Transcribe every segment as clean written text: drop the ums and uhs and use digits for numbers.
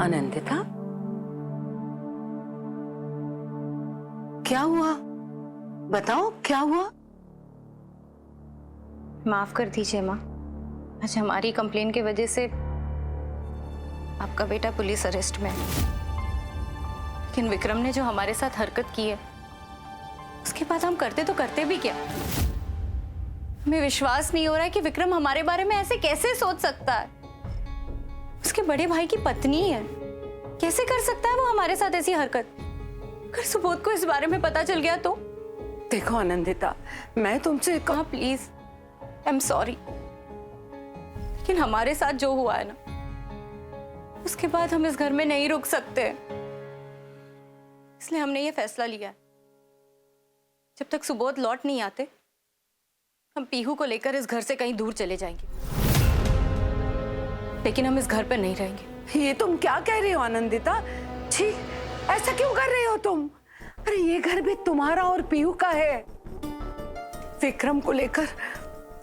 आनंदिता, क्या हुआ? बताओ क्या हुआ? माफ कर दीजिए माँ, आज हमारी कंप्लेन की वजह से आपका बेटा पुलिस अरेस्ट में है। लेकिन विक्रम ने जो हमारे साथ हरकत की है, उसके बाद हम करते तो करते भी क्या? हमें विश्वास नहीं हो रहा है कि विक्रम हमारे बारे में ऐसे कैसे सोच सकता है। उसके बड़े भाई की पत्नी है, कैसे कर सकता है वो हमारे साथ ऐसी हरकत? अगर सुबोध को इस बारे में पता चल गया तो? देखो आनंदिता, मैं तुमसे प्लीज, आई एम सॉरी, लेकिन हमारे साथ जो हुआ है ना, उसके बाद हम इस घर में नहीं रुक सकते। इसलिए हमने ये फैसला लिया है, जब तक सुबोध लौट नहीं आते हम पीहू को लेकर इस घर से कहीं दूर चले जाएंगे, लेकिन हम इस घर पे नहीं रहेंगे। ये तुम क्या कह रही हो आनंदिता? छी, ऐसा क्यों कर रही हो तुम? अरे ये घर भी तुम्हारा और पीहू का है। विक्रम को लेकर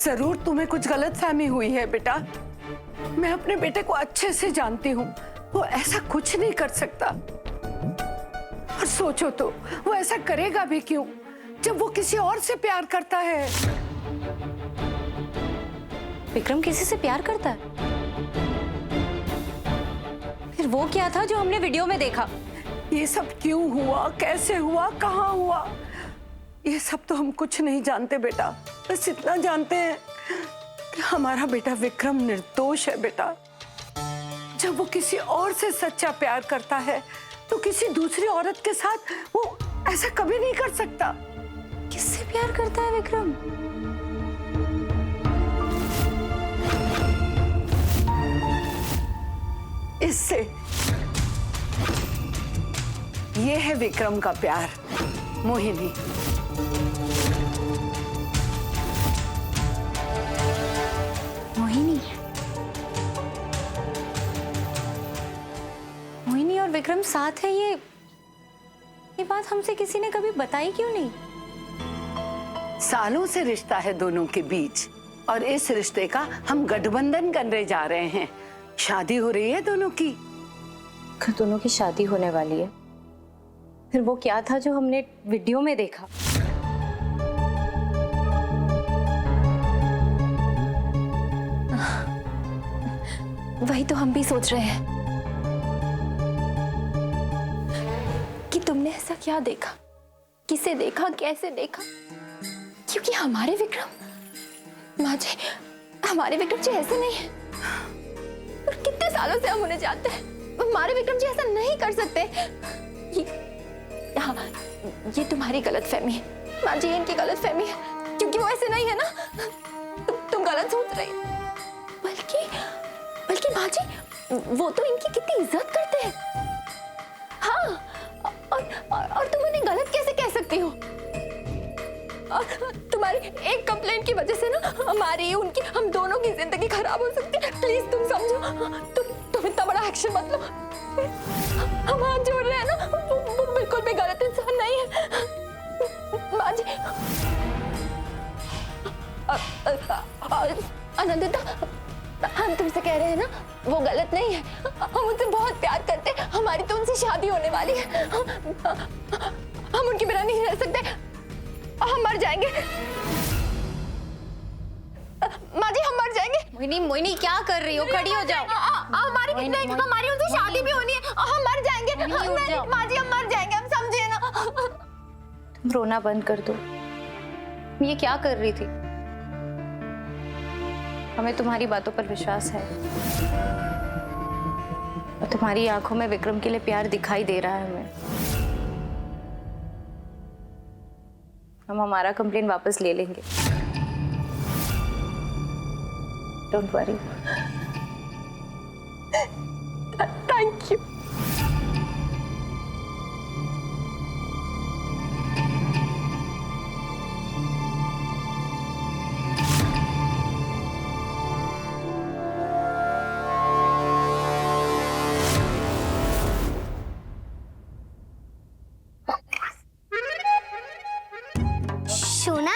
जरूर तुम्हें कुछ गलतफहमी हुई है बेटा। मैं अपने बेटे को अच्छे से जानती हूँ, वो ऐसा कुछ नहीं कर सकता। और सोचो तो, वो ऐसा करेगा भी क्यों जब वो किसी और से प्यार करता है? विक्रम किसी से प्यार करता है? फिर वो क्या था जो हमने वीडियो में देखा? ये सब क्यों हुआ, कैसे हुआ, कहाँ हुआ, ये सब तो हम कुछ नहीं जानते बेटा। बस इतना जानते हैं कि हमारा बेटा विक्रम निर्दोष है बेटा। जब वो किसी और से सच्चा प्यार करता है तो किसी दूसरी औरत के साथ वो ऐसा कभी नहीं कर सकता। किससे प्यार करता है विक्रम? इससे। ये है विक्रम का प्यार, मोहिनी। मोहिनी? मोहिनी और विक्रम साथ है, ये बात हमसे किसी ने कभी बताई क्यों नहीं? सालों से रिश्ता है दोनों के बीच, और इस रिश्ते का हम गठबंधन करने जा रहे हैं। शादी हो रही है दोनों की। अगर दोनों की शादी होने वाली है, फिर वो क्या था जो हमने वीडियो में देखा? वही तो हम भी सोच रहे हैं कि तुमने ऐसा क्या देखा, किसे देखा, कैसे देखा? क्योंकि हमारे विक्रम, माँ जी, हमारे विक्रम जी ऐसे नहीं है। और कितने सालों से हम उन्हें जानते हैं। हमारे विक्रम जी ऐसा नहीं कर सकते। हाँ, ये तुम्हारी गलतफहमी है माँ जी, इनकी गलतफहमी है, क्योंकि वो ऐसे नहीं है ना। तुम गलत सोच रही हो। बल्कि माँ जी, वो तो इनकी कितनी इज्जत करते हैं। हाँ, और तुम उन्हें गलत कैसे कह सकती हो? और तुम्हारी एक कंप्लेंट की वजह से ना हमारी, उनकी, हम दोनों की जिंदगी खराब हो सकती है। प्लीज तुम समझो। तुम इतना बड़ा एक्शन मत लो। हम हाथ जोड़ रहे हैं ना, वो बिल्कुल भी गलत इंसान नहीं है माँ जी। आनंदिता, हम तुमसे कह रहे हैं ना, वो गलत नहीं है। हम उनसे बहुत प्यार करते हैं, हमारी तो उनसे शादी होने वाली है। हम उनके बिना नहीं रह सकते, हम मर जाएंगे माँ जी, हम मर जाएंगे। मोहिनी क्या कर रही हो? खड़ी हो जाओ। हमारी उनसे शादी भी होनी है, हम मर जाएंगे। माँ जी, हम मर जाएंगे, हम समझिए ना। तुम रोना बंद कर दो। ये क्या कर रही थी? हमें तुम्हारी बातों पर विश्वास है, और तुम्हारी आंखों में विक्रम के लिए प्यार दिखाई दे रहा है हमें। हम हमारा कंप्लेन वापस ले लेंगे, डोंट वरी। Thank you. সোনা,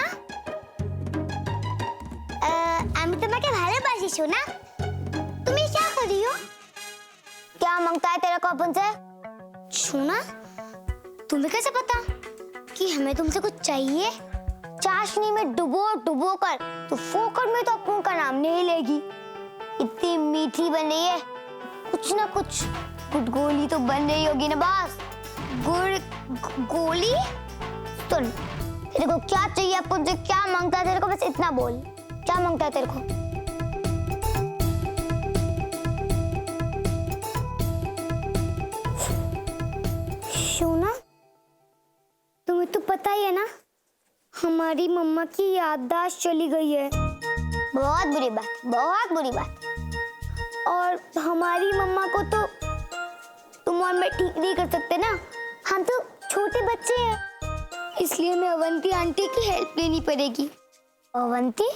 আমি তোমাকে ভালোবাসি সোনা। তুমি क्या कर रही हो? क्या क्या मांगता है तेरा को अपन से? सोना, तुम्हें कैसे पता कि हमें तुमसे कुछ चाहिए? चाशनी में डुबो कर तो फोकर में तो अपन का नाम नहीं लेगी। इतनी मीठी बन रही है, कुछ ना कुछ गुड गोली तो बन रही होगी ना बॉस। गुड गोली? सुन, तेरे को क्या चाहिए? अपन से क्या मांगता है तेरे को? बस इतना बोल, क्या मांगता है तेरे को? सोना, तुम्हें तो पता ही है ना, हमारी मम्मा की याददाश्त चली गई है। बहुत बुरी बात, बहुत बुरी बात। और हमारी मम्मा को तो तुम और मैं ठीक नहीं कर सकते ना, हम तो छोटे बच्चे हैं, इसलिए हमें अवंती आंटी की हेल्प लेनी पड़ेगी। अवंती?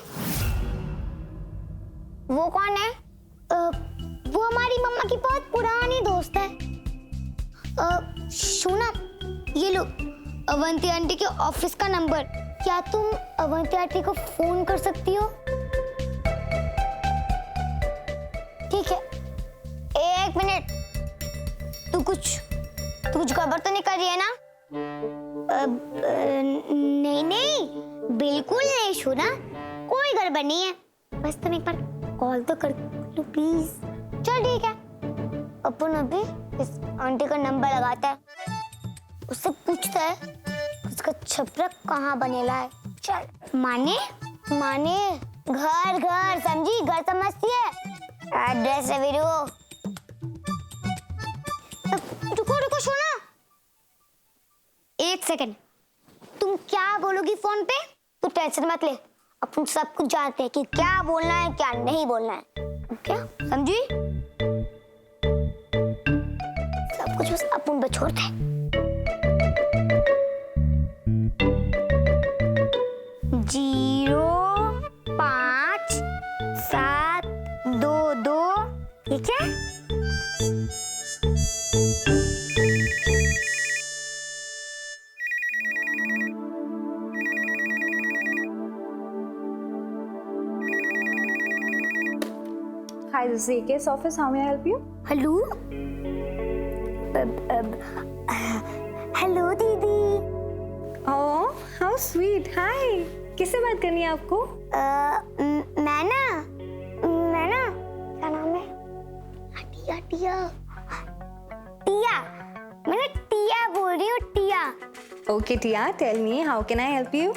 वो कौन है? वो हमारी मम्मा की बहुत पुरानी दोस्त है। सोना, ये लो अवंती आंटी के ऑफिस का नंबर। क्या तुम अवंती आंटी को फोन कर सकती हो? ठीक है, एक मिनट। तू कुछ गड़बड़ तो नहीं कर रही है ना? नहीं, बिल्कुल नहीं सोना, कोई गड़बड़ नहीं है। बस तुम एक बार कॉल तो कर लो प्लीज। चल ठीक है, अपन अभी इस आंटी का नंबर लगाता है, उससे पूछता है उसका छपरा कहाँ बनेला है। चल। माने घर समझी, घर समझती है? एड्रेस है वीरू। रुको सोना, एक सेकंड। तुम क्या बोलोगी फोन पे? तू टेंशन मत ले, अपन सब कुछ जानते हैं कि क्या बोलना है क्या नहीं बोलना है। क्या समझी? सब कुछ बस अपन पे छोड़ते हैं। 05-722, ठीक है? Hi, this is AK's office. How may I help you? Hello, hello दीदी। Oh, how sweet. Hi. किससे बात करनी है आपको? मैं ना क्या नाम है? टिया। मैं टिया बोल रही हूँ, टिया। Okay, Tia. Tell me, how can I help you?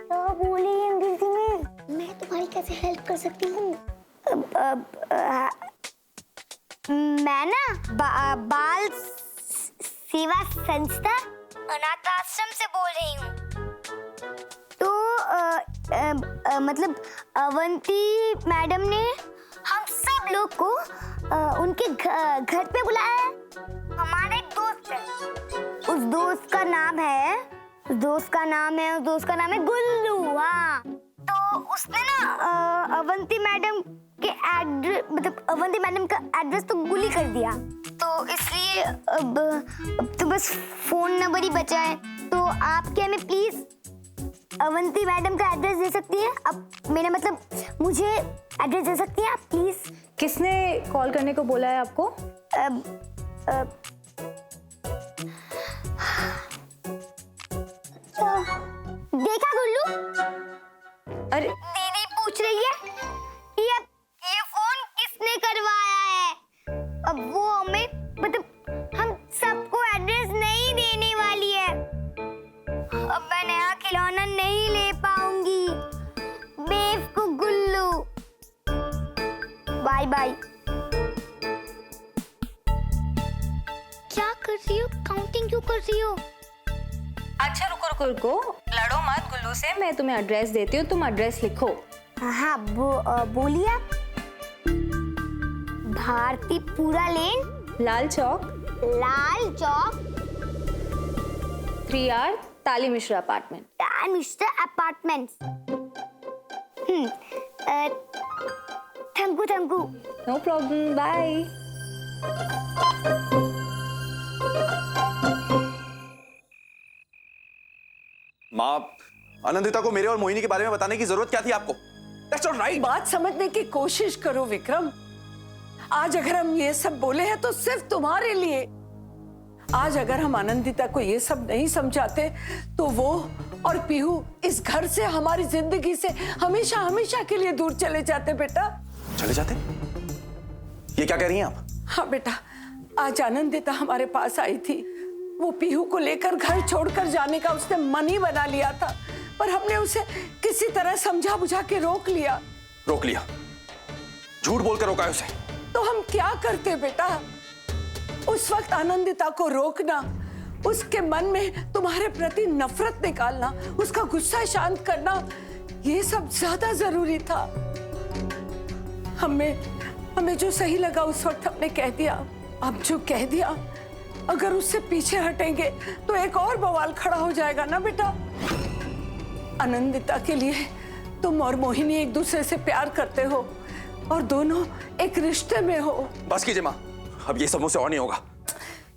क्या बोली अंग्रेजी में? मैं तुम्हारी कैसे हेल्प कर सकती हूँ? मैं ना बाल सेवा संस्था अनाथ आश्रम से बोल रही हूँ। तो मतलब अवंती मैडम ने हम सब लोग को उनके घर पे बुलाया है। हमारा एक दोस्त है, उस दोस्त का नाम है गुल्लू। हाँ, तो उसने ना अवंती मैडम के मतलब अवंती मैडम का एड्रेस तो गुली कर दिया, तो इसलिए अब तो बस फोन नंबर ही बचा है। तो आप क्या हमें प्लीज अवंती मैडम का एड्रेस दे सकती हैं? अब मेरा मतलब मुझे एड्रेस दे सकती हैं आप प्लीज? किसने कॉल करने को बोला है आपको? देखा गुल्लू? अरे दीदी पूछ रही है ये फोन किसने करवाया है। अब वो हमें मतलब हम सबको एड्रेस नहीं देने वाली है। अब मैं नया खिलौना नहीं ले पाऊंगी। बेवकूफ गुल्लू, बाय बाय। क्या कर रही हो? काउंटिंग क्यों कर रही हो? अच्छा रुको, लड़ो मत गुल्लू से, मैं तुम्हें एड्रेस देती हूँ, तुम एड्रेस लिखो। हाँ, बोलिए आप। भारतीपुरा लेन, लाल चौक, 3R ताली Mishra apartment. Mister apartments. Thank you. No problem, bye. माँ, आनंदिता को मेरे और मोहिनी के बारे में बताने की जरूरत क्या थी आपको? That's not right. बात समझने की कोशिश करो विक्रम। आज अगर हम ये सब बोले हैं तो सिर्फ तुम्हारे लिए। आज अगर हम आनंदिता को ये सब नहीं समझाते तो वो और पीहू इस घर से, हमारी जिंदगी से हमेशा हमेशा के लिए दूर चले जाते। बेटा चले जाते? ये क्या कह रही हैं आप? हाँ बेटा, आज आनंदिता हमारे पास आई थी। वो पीहू को लेकर घर छोड़कर जाने का उसने मन ही बना लिया था, पर हमने उसे किसी तरह समझा बुझा के रोक लिया। रोक लिया? झूठ बोलकर रोका है उसे? तो हम क्या करते बेटा? उस वक्त आनंदिता को रोकना, उसके मन में तुम्हारे प्रति नफरत निकालना, उसका गुस्सा शांत करना, ये सब ज्यादा जरूरी था। हमें जो सही लगा उस वक्त हमने कह दिया। अब जो कह दिया, अगर उससे पीछे हटेंगे तो एक और बवाल खड़ा हो जाएगा ना बेटा। आनंदिता के लिए तुम और मोहिनी एक दूसरे से प्यार करते हो और दोनों एक रिश्ते में हो। बस कीजिए माँ, अब ये सब मुझसे और नहीं होगा।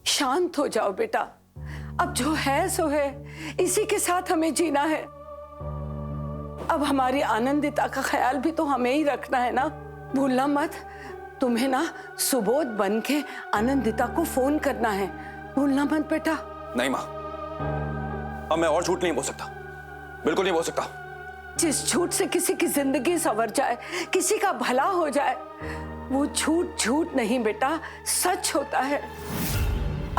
शांत हो जाओ बेटा, अब जो है सो है, इसी के साथ हमें जीना है। अब हमारी आनंदिता का ख्याल भी तो हमें ही रखना है ना। भूलना मत, तुम्हें ना सुबोध बन के आनंदिता को फोन करना है, भूलना मत बेटा। नहीं माँ, अब मैं और झूठ नहीं बोल सकता, बिल्कुल नहीं बोल सकता। जिस झूठ से किसी की जिंदगी संवर जाए, किसी का भला हो जाए, वो झूठ झूठ नहीं बेटा, सच होता है।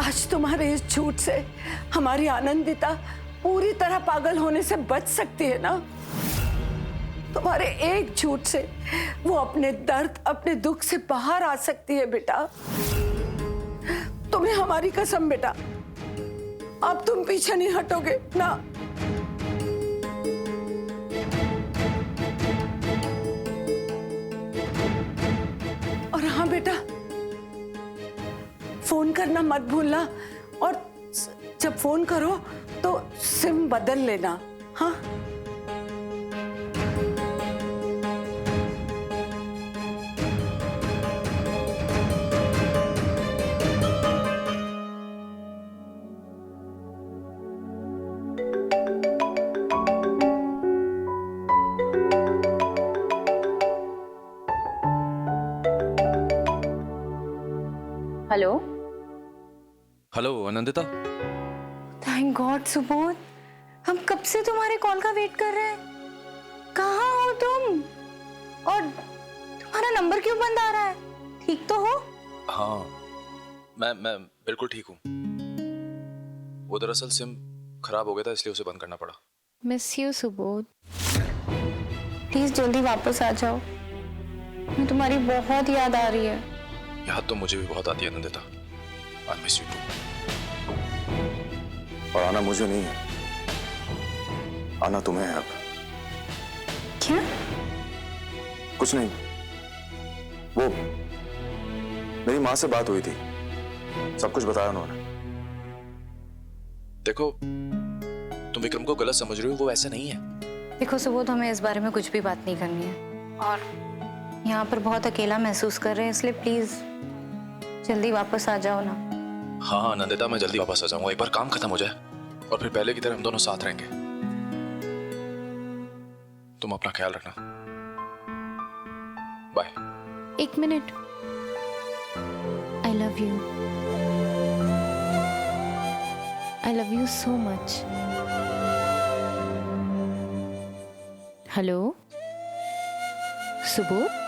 आज तुम्हारे इस झूठ से हमारी आनंदिता पूरी तरह पागल होने से बच सकती है ना। तुम्हारे एक झूठ से वो अपने दर्द, अपने दुख से बाहर आ सकती है बेटा। तुम्हें हमारी कसम बेटा, अब तुम पीछे नहीं हटोगे ना। और हाँ बेटा, फोन करना मत भूलना, और जब फोन करो तो सिम बदल लेना। हाँ hello. Hello Anandita. Thank God Subodh, हम कब से तुम्हारे कॉल का वेट कर रहे हैं। कहाँ हो तुम? और तुम्हारा नंबर क्यों बंद आ रहा है? ठीक तो हो? हाँ, मैं बिल्कुल ठीक हूँ। वो दरअसल सिम खराब हो गया था, इसलिए उसे बंद करना पड़ा। मिस यू सुबोध, प्लीज जल्दी वापस आ जाओ, मैं तुम्हारी बहुत याद आ रही है। याद तो मुझे भी बहुत आती है Anandita. I miss you too. और आना मुझे नहीं है, आना तुम्हें है। अब क्या? कुछ नहीं, वो मेरी माँ से बात हुई थी, सब कुछ बताया उन्होंने। देखो, तुम विक्रम को गलत समझ रही हो, वो ऐसा नहीं है। देखो सुबोध, हमें इस बारे में कुछ भी बात नहीं करनी है, और यहाँ पर बहुत अकेला महसूस कर रहे हैं, इसलिए प्लीज जल्दी वापस आ जाओ ना। हाँ आनंदिता, मैं जल्दी वापस आ जाऊंगा, एक बार काम खत्म हो जाए और फिर पहले की तरह हम दोनों साथ रहेंगे। तुम अपना ख्याल रखना, बाय। एक minute, I love you, I love you so much. Hello Subodh,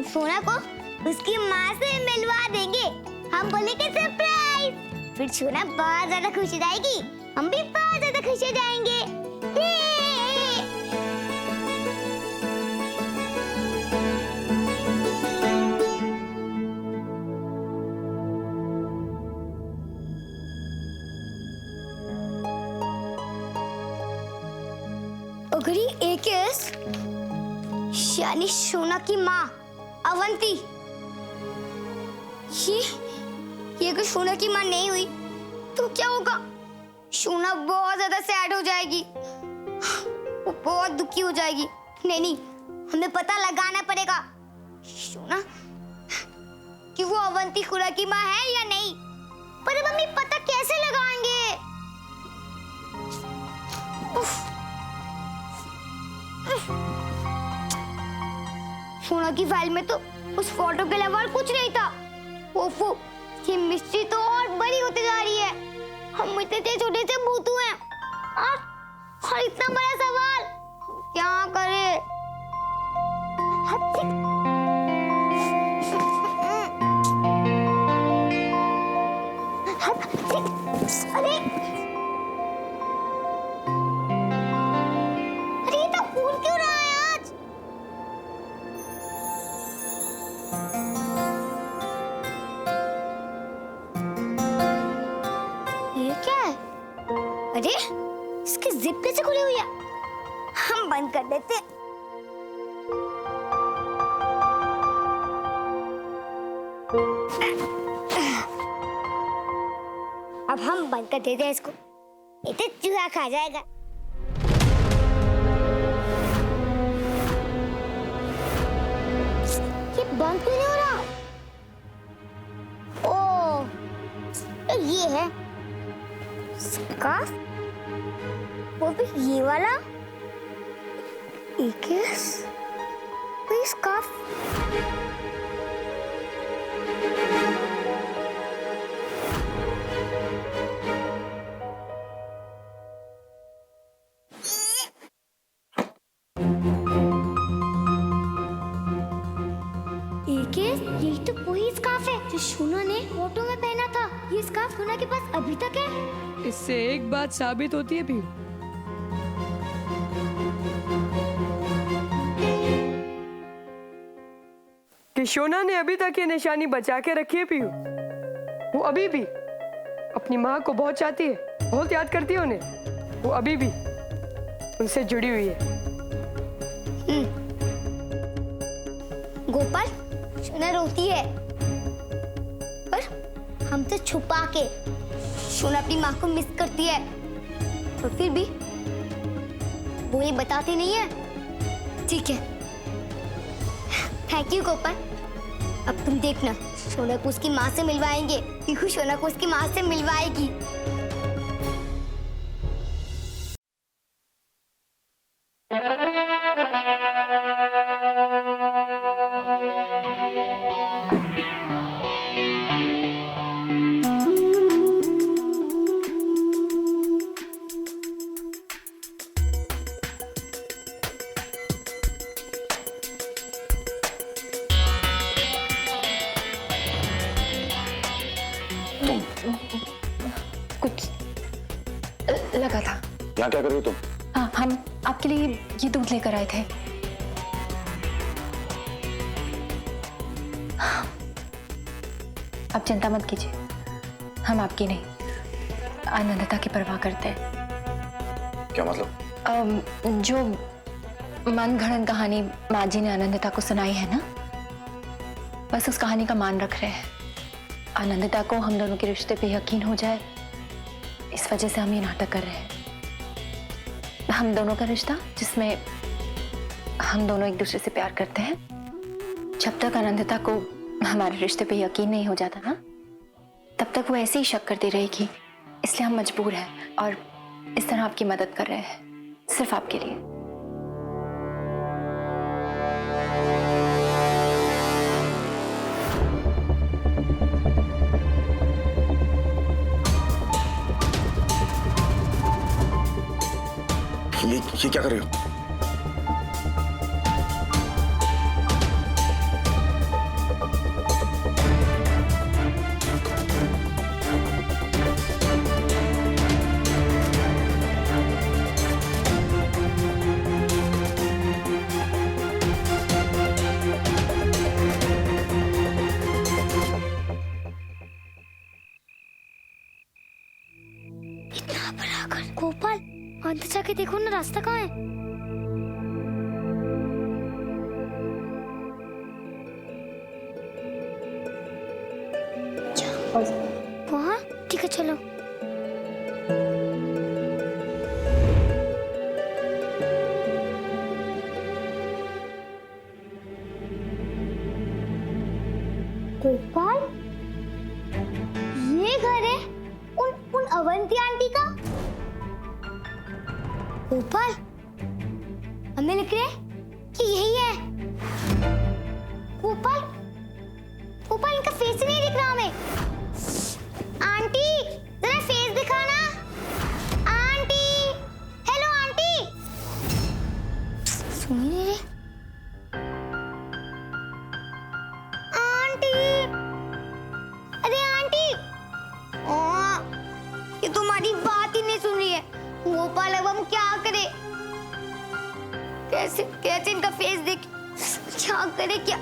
सोना को उसकी माँ से मिलवा देंगे, हम बोलेंगे सरप्राइज। फिर सोना बहुत ज्यादा खुश हो जाएगी, हम भी बहुत ज्यादा खुश हो जाएंगे। अगरी एक यानी सोना की माँ अवंती, ये अगर सोना की माँ नहीं हुई तो क्या होगा? सोना बहुत ज्यादा सैड हो जाएगी, वो बहुत दुखी हो जाएगी। नहीं, हमें पता लगाना पड़ेगा सोना कि वो अवंती खुरा की माँ है या नहीं। पर अब मम्मी पता कैसे लगाएंगे? उफ। सोना की फाइल में तो उस फोटो के अलावा कुछ नहीं था। ओफो, ये मिस्ट्री तो और बड़ी होती जा रही है। हम इतने छोटे से भूतू हैं और इतना बड़ा सवाल, क्या करें? अरे ये तो फूल क्यों रहा है आज? ये क्या है? अरे इसकी जिप कैसे खुली हुई है? हम बंद कर देते हैं। अब हम बंद कर देते हैं इसको, इसे चूहा खा जाएगा। ये बंद क्यों नहीं हो रहा? ओह, ये है स्कार्फ, वो भी ये वाला। स्कार्फ यही तो वही स्कार्फ है जो सोना ने फोटो में पहना था। ये स्कार्फ सोना के पास अभी तक है। इससे एक बात साबित होती है पीहू, कि सोना ने अभी तक ये निशानी बचा के रखी है पीहू। वो अभी भी अपनी माँ को बहुत चाहती है, बहुत याद करती है उन्हें। वो अभी भी उनसे जुड़ी हुई है। गोपाल, सोना रोती है, पर हम तो छुपा के। सोना अपनी माँ को मिस करती है, तो फिर भी वो ये बताती नहीं है। ठीक है, थैंक यू गोपाल। अब तुम देखना, सोना को उसकी माँ से मिलवाएंगे। पीहू सोना को उसकी माँ से मिलवाएगी। कुछ लगा था। यहाँ क्या कर रही हो तुम? हाँ, हम आपके लिए ये दूध लेकर आए थे। आप चिंता मत कीजिए, हम आपकी नहीं आनंदिता की परवाह करते हैं। क्या मतलब? जो मन घड़न कहानी माँ जी ने आनंदिता को सुनाई है ना, बस उस कहानी का मान रख रहे हैं। आनंदिता को हम दोनों के रिश्ते पे यकीन हो जाए, इस वजह से हम ये नाटक कर रहे हैं। हम दोनों का रिश्ता जिसमें हम दोनों एक दूसरे से प्यार करते हैं, जब तक आनंदिता को हमारे रिश्ते पे यकीन नहीं हो जाता ना, तब तक वो ऐसे ही शक करती रहेगी। इसलिए हम मजबूर हैं और इस तरह आपकी मदद कर रहे हैं, सिर्फ आपके लिए। ये क्या कर रहे हो? इतना बड़ा घर। गोपाल, अंदर जाके देखो ना, रास्ता कहाँ है? वहाँ? ठीक है, चलो। गोपाल, ये घर है उन अवंती आंटी का। गोपाल, हमें लग रहा है कि यही है। गोपाल, गोपाल इनका फेस ही नहीं दिख रहा हमें। आंटी, जरा फेस दिखाना। Aunty, hello aunty. सुन ही नहीं रहे। आंटी, अरे आंटी, ये तुम्हारी बात ही नहीं सुन रही है। गोपाल, अब हम क्या करें? कैसे कैसे इनका फेस देख, क्या करे क्या?